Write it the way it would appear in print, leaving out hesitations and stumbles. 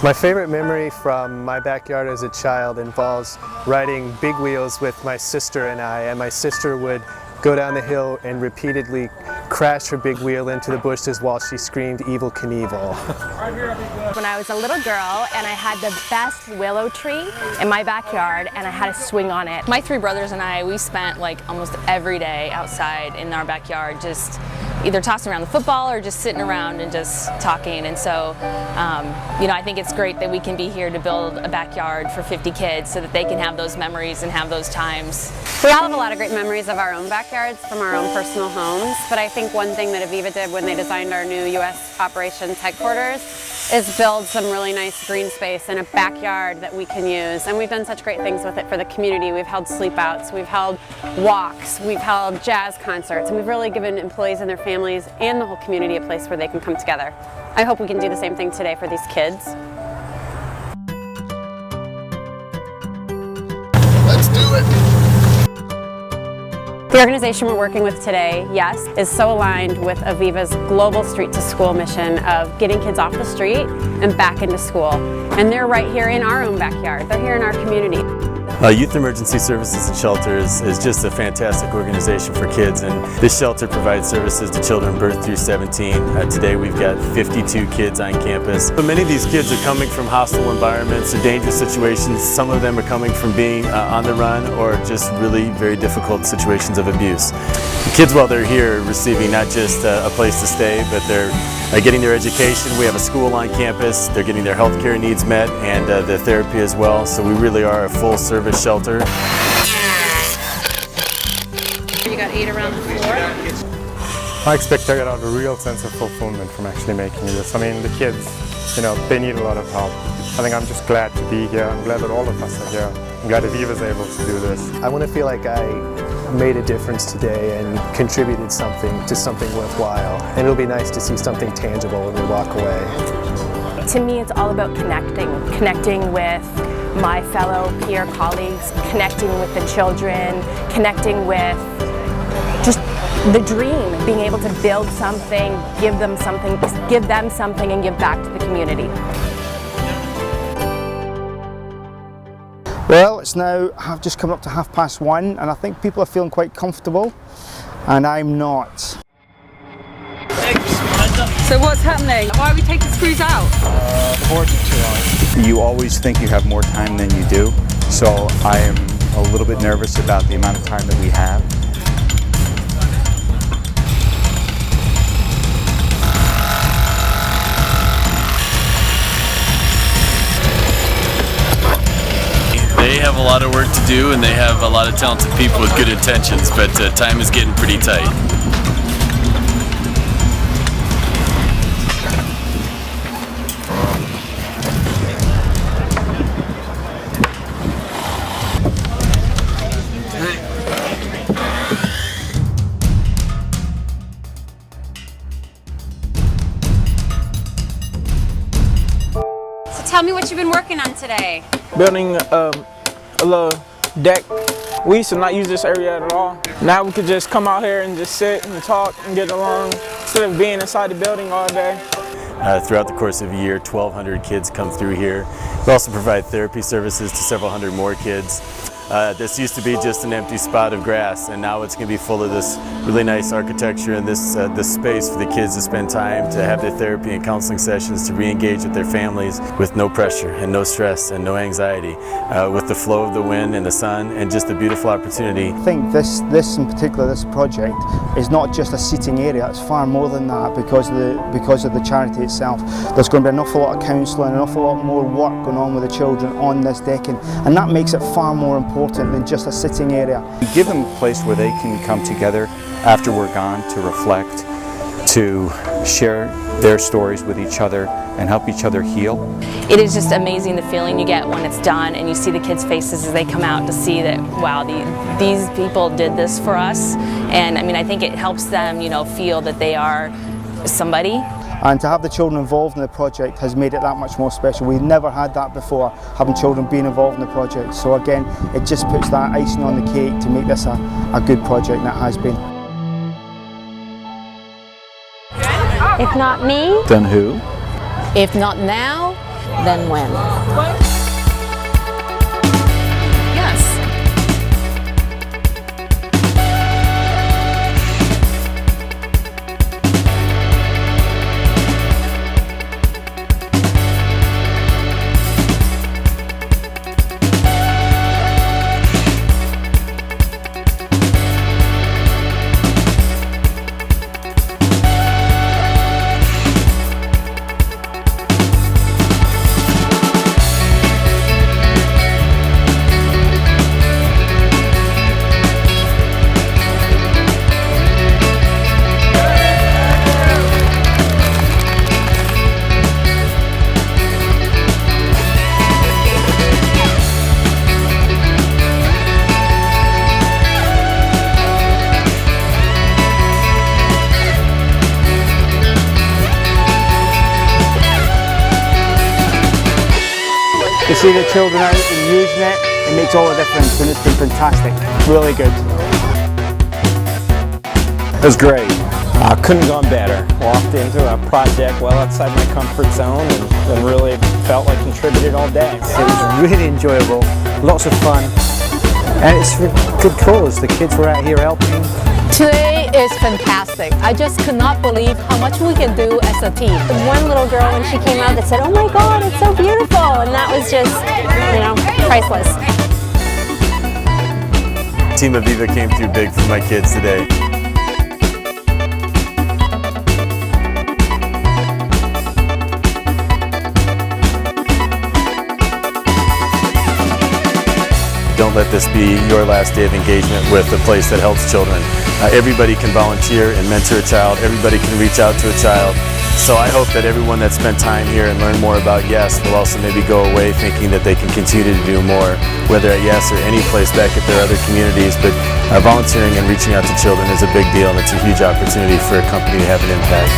My favorite memory from my backyard as a child involves riding big wheels with my sister and my sister would go down the hill and repeatedly crash her big wheel into the bushes while she screamed "Evel Knievel." When I was a little girl and I had the best willow tree in my backyard and I had a swing on it. My three brothers and I, we spent like almost every day outside in our backyard just either tossing around the football or just sitting around and just talking. And so, you know, I think it's great that we can be here to build a backyard for 50 kids so that they can have those memories and have those times. We all have a lot of great memories of our own backyards from our own personal homes, but I think one thing that Aviva did when they designed our new U.S. operations headquarters is build some really nice green space in a backyard that we can use. And we've done such great things with it for the community. We've held sleep outs, we've held walks, we've held jazz concerts, and we've really given employees and their families and the whole community a place where they can come together. I hope we can do the same thing today for these kids. Let's do it! The organization we're working with today, yes, is so aligned with Aviva's global street to school mission of getting kids off the street and back into school. And they're right here in our own backyard. They're here in our community. Youth Emergency Services and Shelters is just a fantastic organization for kids, and this shelter provides services to children birth through 17. Today we've got 52 kids on campus. So many of these kids are coming from hostile environments or dangerous situations. Some of them are coming from being on the run or just really very difficult situations of abuse. The kids, while they're here, are receiving not just a place to stay, but they're getting their education. We have a school on campus. They're getting their health care needs met and the therapy as well. So we really are a full service shelter. You got 8 around the floor. I expect I got a real sense of fulfillment from actually making this. I mean, the kids, you know, they need a lot of help. I think I'm just glad to be here. I'm glad that all of us are here. I'm glad Aviva's able to do this. I want to feel like I made a difference today and contributed something to something worthwhile. And it'll be nice to see something tangible when we walk away. To me, it's all about connecting with my fellow peer colleagues, connecting with the children, connecting with just the dream, being able to build something, give them something and give back to the community. Well, it's now just come up to 1:30, and I think people are feeling quite comfortable, and I'm not. So what's happening? Why are we taking screws out? You always think you have more time than you do, so I am a little bit nervous about the amount of time that we have. They have a lot of work to do and they have a lot of talented people with good intentions, but time is getting pretty tight. So tell me what you've been working on today. Building a little deck. We used to not use this area at all. Now we could just come out here and just sit and talk and get along instead of being inside the building all day. Throughout the course of a year, 1,200 kids come through here. We also provide therapy services to several hundred more kids. This used to be just an empty spot of grass, and now it's going to be full of this really nice architecture and this space for the kids to spend time, to have their therapy and counseling sessions, to re-engage with their families with no pressure and no stress and no anxiety, with the flow of the wind and the sun and just a beautiful opportunity. I think this in particular, this project, is not just a seating area, it's far more than that because of the charity itself. There's going to be an awful lot of counselling, an awful lot more work going on with the children on this decking, and that makes it far more important than just a sitting area. Give them a place where they can come together after we're gone to reflect, to share their stories with each other and help each other heal. It is just amazing the feeling you get when it's done and you see the kids' faces as they come out to see that, wow, these people did this for us. And I mean, I think it helps them, you know, feel that they are somebody. And to have the children involved in the project has made it that much more special. We've never had that before, having children being involved in the project. So again, it just puts that icing on the cake to make this a good project, and it has been. If not me, Then who? if not now, then when. Yes. To see the children out and using it makes all the difference, and it's been fantastic. Really good. It was great. Couldn't have gone better. Walked into a project well outside my comfort zone and really felt like contributed all day. It was really enjoyable, lots of fun, and it's for good cause. The kids were out here helping. Today is fantastic. I just could not believe how much we can do as a team. One little girl, when she came out, that said, "Oh my God, it's so beautiful," and that was just, priceless. Team Aviva came through big for my kids today. Don't let this be your last day of engagement with a place that helps children. Everybody can volunteer and mentor a child. Everybody can reach out to a child. So I hope that everyone that spent time here and learned more about YES will also maybe go away thinking that they can continue to do more, whether at YES or any place back at their other communities. But volunteering and reaching out to children is a big deal, and it's a huge opportunity for a company to have an impact.